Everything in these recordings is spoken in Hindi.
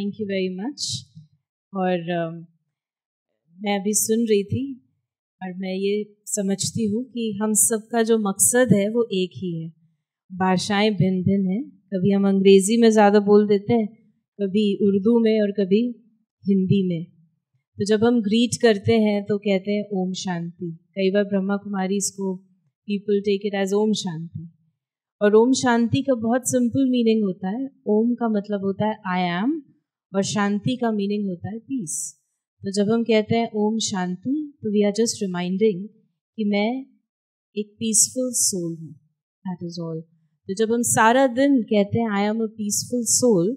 Thank you very much. और मैं अभी सुन रही थी और मैं ये समझती हूँ कि हम सबका जो मकसद है वो एक ही है। भाषाएं भिन्न भिन्न हैं, कभी हम अंग्रेज़ी में ज़्यादा बोल देते हैं, कभी उर्दू में और कभी हिंदी में। तो जब हम ग्रीट करते हैं तो कहते हैं ओम शांति। कई बार ब्रह्मा कुमारी इसको people take it as Om Shanti. और ओम शांति का बहुत सिंपल मीनिंग होता है। ओम का मतलब होता है आई एम और शांति का मीनिंग होता है पीस। तो जब हम कहते हैं ओम शांति तो वी आर जस्ट रिमाइंडिंग कि मैं एक पीसफुल सोल हूँ, दैट इज़ ऑल। तो जब हम सारा दिन कहते हैं I am a peaceful soul,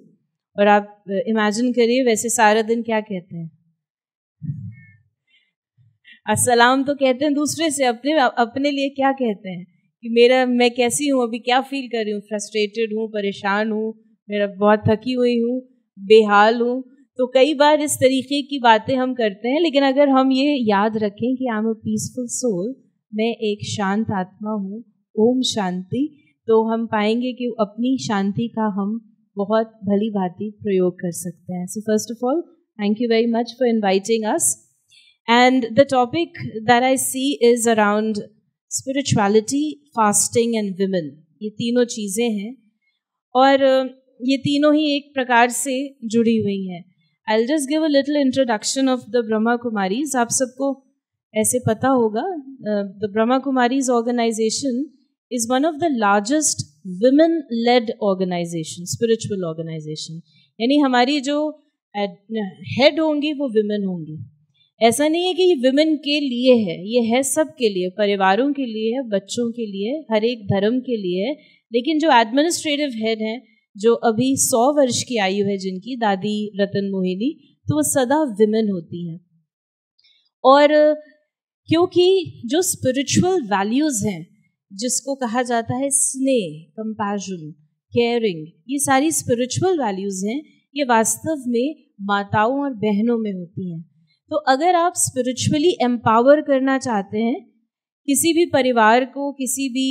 और आप इमेजिन करिए वैसे सारा दिन क्या कहते हैं, अस्सलाम तो कहते हैं दूसरे से, अपने लिए क्या कहते हैं कि मैं कैसी हूँ, अभी क्या फील कर रही हूँ, फ्रस्ट्रेटेड हूँ, परेशान हूँ, मेरा बहुत थकी हुई हूँ, बेहाल हूँ। तो कई बार इस तरीके की बातें हम करते हैं, लेकिन अगर हम ये याद रखें कि I am a peaceful soul, मैं एक शांत आत्मा हूँ, ओम शांति, तो हम पाएंगे कि अपनी शांति का हम बहुत भली भांति प्रयोग कर सकते हैं। So first of all thank you very much for inviting us, and the topic that I see is around spirituality, fasting and women. ये तीनों चीज़ें हैं और ये तीनों ही एक प्रकार से जुड़ी हुई हैं। I'll just give a little introduction of the Brahma Kumaris. आप सबको ऐसे पता होगा, the Brahma Kumaris organization is one of the largest women-led organization, spiritual organization. यानी हमारी जो head होंगी वो women होंगी। ऐसा नहीं है कि ये विमेन के लिए है, ये है सब के लिए, परिवारों के लिए है, बच्चों के लिए, हर एक धर्म के लिए है। लेकिन जो एडमिनिस्ट्रेटिव हेड हैं, जो अभी 100 वर्ष की आयु है जिनकी, दादी रतन मोहिनी, तो वो सदा विमेन होती हैं। और क्योंकि जो स्पिरिचुअल वैल्यूज़ हैं, जिसको कहा जाता है स्नेह, कंपैशन, केयरिंग, ये सारी स्पिरिचुअल वैल्यूज़ हैं, ये वास्तव में माताओं और बहनों में होती हैं। तो अगर आप स्पिरिचुअली एम्पावर करना चाहते हैं किसी भी परिवार को, किसी भी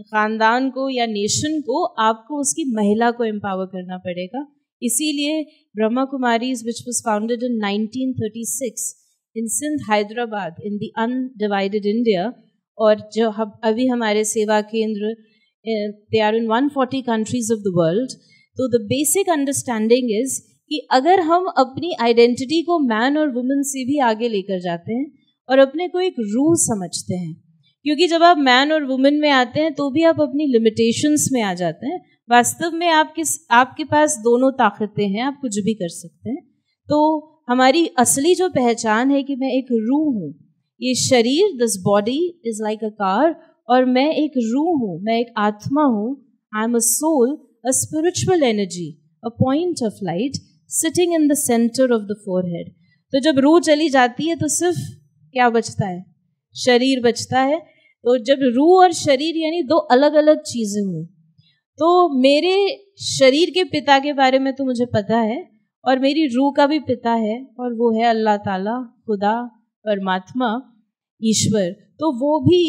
ख़ानदान को या नेशन को, आपको उसकी महिला को एम्पावर करना पड़ेगा। इसीलिए Brahma Kumaris which was founded in 1936 in Sindh, Hyderabad, in the undivided India, और जो अभी हमारे सेवा केंद्र they are in 140 countries of the world. तो द बेसिक अंडरस्टैंडिंग इज़ कि अगर हम अपनी आइडेंटिटी को मैन और वुमेन से भी आगे लेकर जाते हैं और अपने को एक रूह समझते हैं, क्योंकि जब आप मैन और वुमेन में आते हैं तो भी आप अपनी लिमिटेशंस में आ जाते हैं। वास्तव में आपके पास दोनों ताकतें हैं, आप कुछ भी कर सकते हैं। तो हमारी असली जो पहचान है कि मैं एक रूह हूँ, ये शरीर, this body is like a car, और मैं एक रूह हूँ, मैं एक आत्मा हूँ। I am a soul, a spiritual energy, a point of light sitting in the centre of the forehead. तो जब रूह चली जाती है तो सिर्फ क्या बचता है, शरीर बचता है। तो जब रूह और शरीर यानी दो अलग अलग चीज़ें हुई, तो मेरे शरीर के पिता के बारे में तो मुझे पता है, और मेरी रूह का भी पिता है, और वो है अल्लाह ताला, खुदा, परमात्मा, ईश्वर। तो वो भी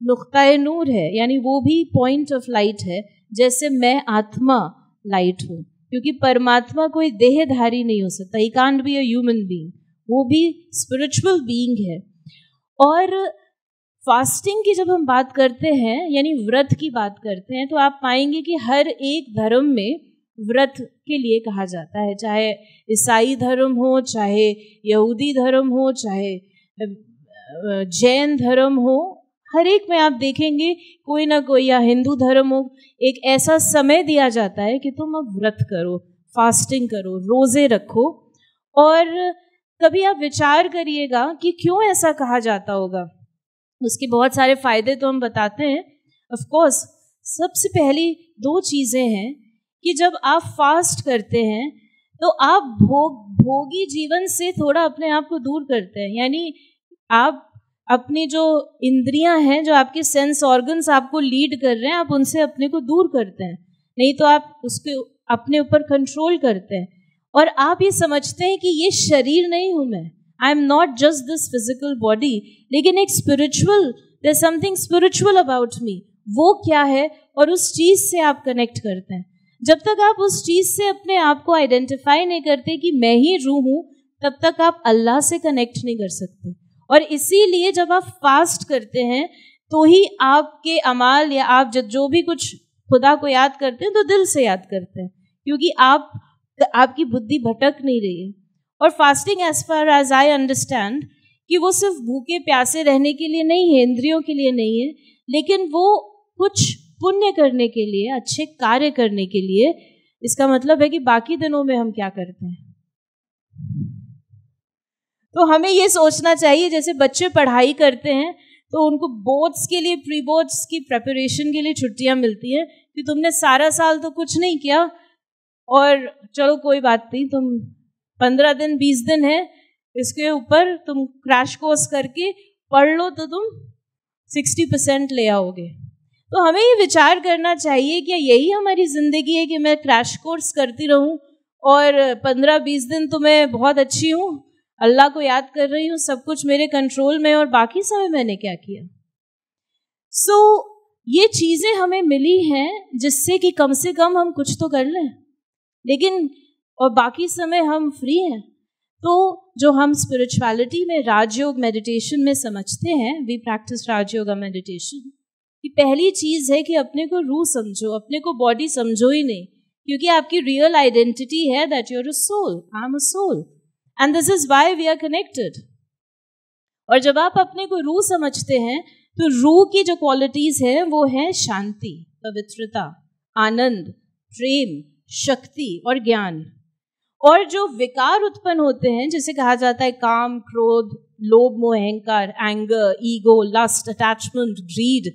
नुक्ता-ए नूर है, यानी वो भी पॉइंट ऑफ लाइट है, जैसे मैं आत्मा लाइट हूँ। क्योंकि परमात्मा कोई देहधारी नहीं हो सकता, he can't be a human being, वो भी स्पिरिचुअल बीइंग है। और फास्टिंग की जब हम बात करते हैं, यानी व्रत की बात करते हैं, तो आप पाएंगे कि हर एक धर्म में व्रत के लिए कहा जाता है, चाहे ईसाई धर्म हो, चाहे यहूदी धर्म हो, चाहे जैन धर्म हो, हर एक में आप देखेंगे कोई ना कोई, या हिंदू धर्म हो, एक ऐसा समय दिया जाता है कि तुम अब व्रत करो, फास्टिंग करो, रोज़े रखो। और कभी आप विचार करिएगा कि क्यों ऐसा कहा जाता होगा। उसके बहुत सारे फ़ायदे तो हम बताते हैं। ऑफ कोर्स सबसे पहली दो चीज़ें हैं कि जब आप फास्ट करते हैं तो आप भोगी जीवन से थोड़ा अपने आप को दूर करते हैं, यानी आप अपनी जो इंद्रियां हैं, जो आपके सेंस ऑर्गन्स आपको लीड कर रहे हैं, आप उनसे अपने को दूर करते हैं, नहीं तो आप उसके अपने ऊपर कंट्रोल करते हैं। और आप ये समझते हैं कि ये शरीर नहीं हूँ मैं, I am not just this physical body, लेकिन एक spiritual, there is something spiritual about me. वो क्या है, और उस चीज़ से आप कनेक्ट करते हैं। जब तक आप उस चीज से अपने आप को आइडेंटिफाई नहीं करते कि मैं ही रूह हूं, तब तक आप अल्लाह से कनेक्ट नहीं कर सकते। और इसीलिए जब आप फास्ट करते हैं तो ही आपके अमाल या आप जो भी कुछ खुदा को याद करते हैं तो दिल से याद करते हैं, क्योंकि आपकी बुद्धि भटक नहीं रही है। और fasting as far as I understand कि वो सिर्फ भूखे प्यासे रहने के लिए नहीं है, इंद्रियों के लिए नहीं है, लेकिन वो कुछ पुण्य करने के लिए, अच्छे कार्य करने के लिए। इसका मतलब है कि बाकी दिनों में हम क्या करते हैं। तो हमें ये सोचना चाहिए, जैसे बच्चे पढ़ाई करते हैं तो उनको बोर्ड्स के लिए, प्री बोर्ड्स की प्रिपरेशन के लिए छुट्टियां मिलती हैं कि तुमने सारा साल तो कुछ नहीं किया और चलो कोई बात नहीं, तुम 15 दिन 20 दिन है, इसके ऊपर तुम क्रैश कोर्स करके पढ़ लो तो तुम 60% ले आओगे। तो हमें ये विचार करना चाहिए कि यही हमारी जिंदगी है कि मैं क्रैश कोर्स करती रहूं और 15-20 दिन तो मैं बहुत अच्छी हूं, अल्लाह को याद कर रही हूँ, सब कुछ मेरे कंट्रोल में, और बाकी समय मैंने क्या किया। ये चीजें हमें मिली हैं जिससे कि कम से कम हम कुछ तो कर लें, लेकिन और बाकी समय हम फ्री हैं। तो जो हम स्पिरिचुअलिटी में राजयोग मेडिटेशन में समझते हैं, वी प्रैक्टिस राजयोगा मेडिटेशन, कि पहली चीज है कि अपने को रूह समझो, अपने को बॉडी समझो ही नहीं, क्योंकि आपकी रियल आइडेंटिटी है that you are a soul, I am a soul, and this is why we are connected. और जब आप अपने को रूह समझते हैं तो रूह की जो क्वालिटीज है वो है शांति, पवित्रता, आनंद, प्रेम, शक्ति और ज्ञान। और जो विकार उत्पन्न होते हैं, जिसे कहा जाता है काम, क्रोध, लोभ, मोह, अहंकार, anger, ego, lust, attachment, greed,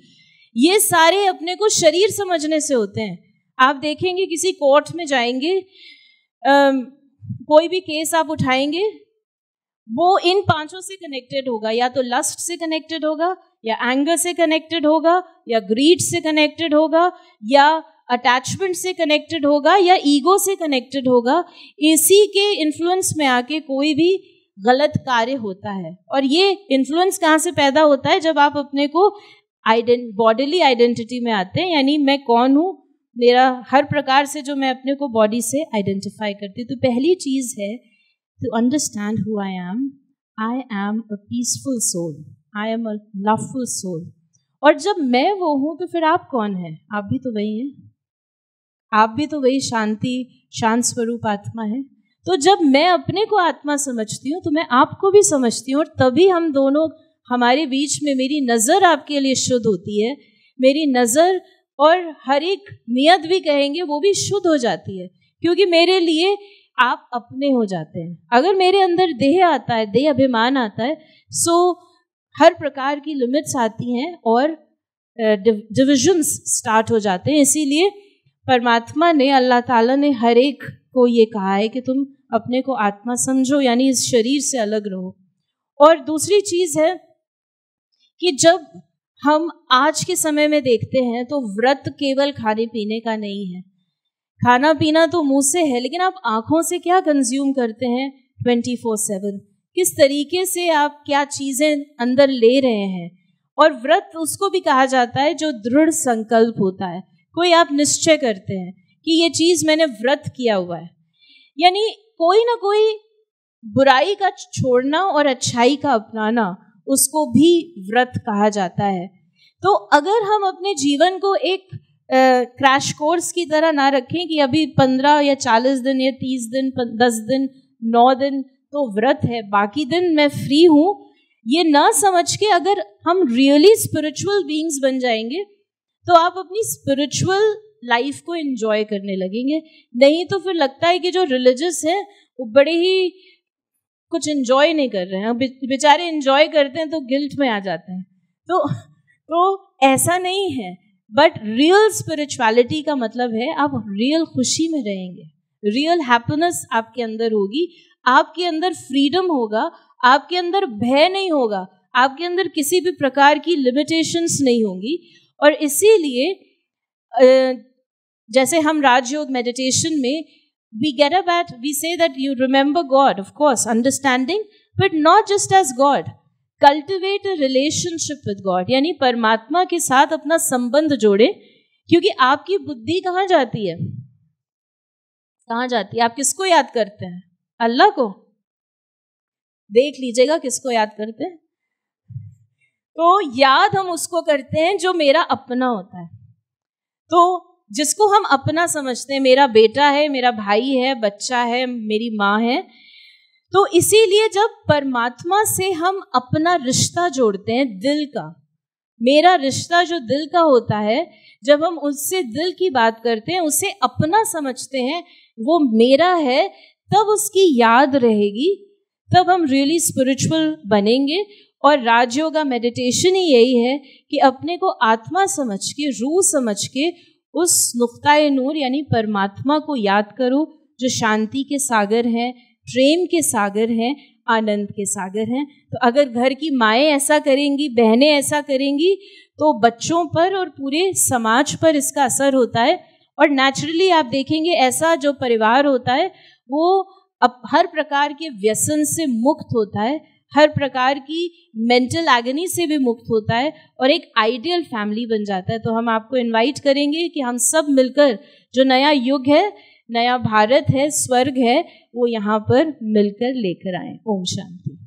ये सारे अपने को शरीर समझने से होते हैं। आप देखेंगे किसी कोर्ट में जाएंगे, कोई भी केस आप उठाएंगे, वो इन पांचों से कनेक्टेड होगा, या तो लस्ट से कनेक्टेड होगा, या एंगर से कनेक्टेड होगा, या ग्रीड से कनेक्टेड होगा, या अटैचमेंट से कनेक्टेड होगा, या ईगो से कनेक्टेड होगा। इसी के इन्फ्लुएंस में आके कोई भी गलत कार्य होता है। और ये इन्फ्लुएंस कहाँ से पैदा होता है? जब आप अपने को बॉडीली आइडेंटिटी में आते हैं, यानी मैं कौन हूँ, मेरा हर प्रकार से जो मैं अपने को बॉडी से आइडेंटिफाई करती हूँ। तो पहली चीज है to understand who I am a peaceful soul, I am a loveful soul. और जब मैं वो हूं तो फिर आप कौन हैं? आप भी तो वही हैं, आप भी तो वही शांत स्वरूप आत्मा है। तो जब मैं अपने को आत्मा समझती हूँ तो मैं आपको भी समझती हूँ, और तभी हम दोनों, हमारे बीच में मेरी नजर आपके लिए शुद्ध होती है, मेरी नजर और हर एक नियत भी कहेंगे वो भी शुद्ध हो जाती है, क्योंकि मेरे लिए आप अपने हो जाते हैं। अगर मेरे अंदर देह आता है, देह अभिमान आता है, सो हर प्रकार की लिमिट्स आती हैं और डिविजन्स स्टार्ट हो जाते हैं। इसीलिए परमात्मा ने, अल्लाह ताला ने हर एक को ये कहा है कि तुम अपने को आत्मा समझो, यानी इस शरीर से अलग रहो। और दूसरी चीज है कि जब हम आज के समय में देखते हैं तो व्रत केवल खाने पीने का नहीं है। खाना पीना तो मुंह से है, लेकिन आप आंखों से क्या कंज्यूम करते हैं 24/7, किस तरीके से आप क्या चीजें अंदर ले रहे हैं। और व्रत उसको भी कहा जाता है जो दृढ़ संकल्प होता है। कोई आप निश्चय करते हैं कि ये चीज मैंने व्रत किया हुआ है, यानी कोई ना कोई बुराई का छोड़ना और अच्छाई का अपनाना, उसको भी व्रत कहा जाता है। तो अगर हम अपने जीवन को एक क्रैश कोर्स की तरह ना रखें कि अभी 15 या 40 दिन या 30 दिन 10 दिन 9 दिन तो व्रत है, बाकी दिन मैं फ्री हूं, ये ना समझ के अगर हम रियली स्पिरिचुअल बीइंग्स बन जाएंगे तो आप अपनी स्पिरिचुअल लाइफ को एंजॉय करने लगेंगे। नहीं तो फिर लगता है कि जो रिलीजियस है वो बड़े ही कुछ एंजॉय नहीं कर रहे हैं, बेचारे एंजॉय करते हैं तो गिल्ट में आ जाते हैं। तो ऐसा नहीं है। बट रियल स्पिरिचुअलिटी का मतलब है आप रियल खुशी में रहेंगे, रियल हैप्पीनेस आपके अंदर होगी, आपके अंदर फ्रीडम होगा, आपके अंदर भय नहीं होगा, आपके अंदर किसी भी प्रकार की लिमिटेशंस नहीं होंगी। और इसीलिए जैसे हम राजयोग मेडिटेशन में we say that you remember God, of course, understanding, but not just as God. Cultivate a relationship with God, यानी परमात्मा के साथ अपना संबंध जोड़े, क्योंकि आपकी बुद्धि कहाँ जाती है? कहाँ जाती है? आप किसको याद करते हैं? अल्लाह को? देख लीजिएगा किसको याद करते हैं। तो याद हम उसको करते हैं जो मेरा अपना होता है। तो जिसको हम अपना समझते हैं, मेरा बेटा है, मेरा भाई है, बच्चा है, मेरी माँ है। तो इसीलिए जब परमात्मा से हम अपना रिश्ता जोड़ते हैं दिल का, मेरा रिश्ता जो दिल का होता है, जब हम उससे दिल की बात करते हैं, उसे अपना समझते हैं, वो मेरा है, तब उसकी याद रहेगी, तब हम रियली स्पिरिचुअल बनेंगे। और राजयोगा मेडिटेशन ही यही है कि अपने को आत्मा समझ के, रूह समझ के उस नुक्ताए नूर यानी परमात्मा को याद करो, जो शांति के सागर हैं, प्रेम के सागर हैं, आनंद के सागर हैं। तो अगर घर की माएँ ऐसा करेंगी, बहनें ऐसा करेंगी, तो बच्चों पर और पूरे समाज पर इसका असर होता है। और नेचुरली आप देखेंगे ऐसा जो परिवार होता है वो अब हर प्रकार के व्यसन से मुक्त होता है, हर प्रकार की मेंटल एगनी से भी मुक्त होता है और एक आइडियल फैमिली बन जाता है। तो हम आपको इनवाइट करेंगे कि हम सब मिलकर जो नया युग है, नया भारत है, स्वर्ग है, वो यहाँ पर मिलकर लेकर आएं। ओम शांति।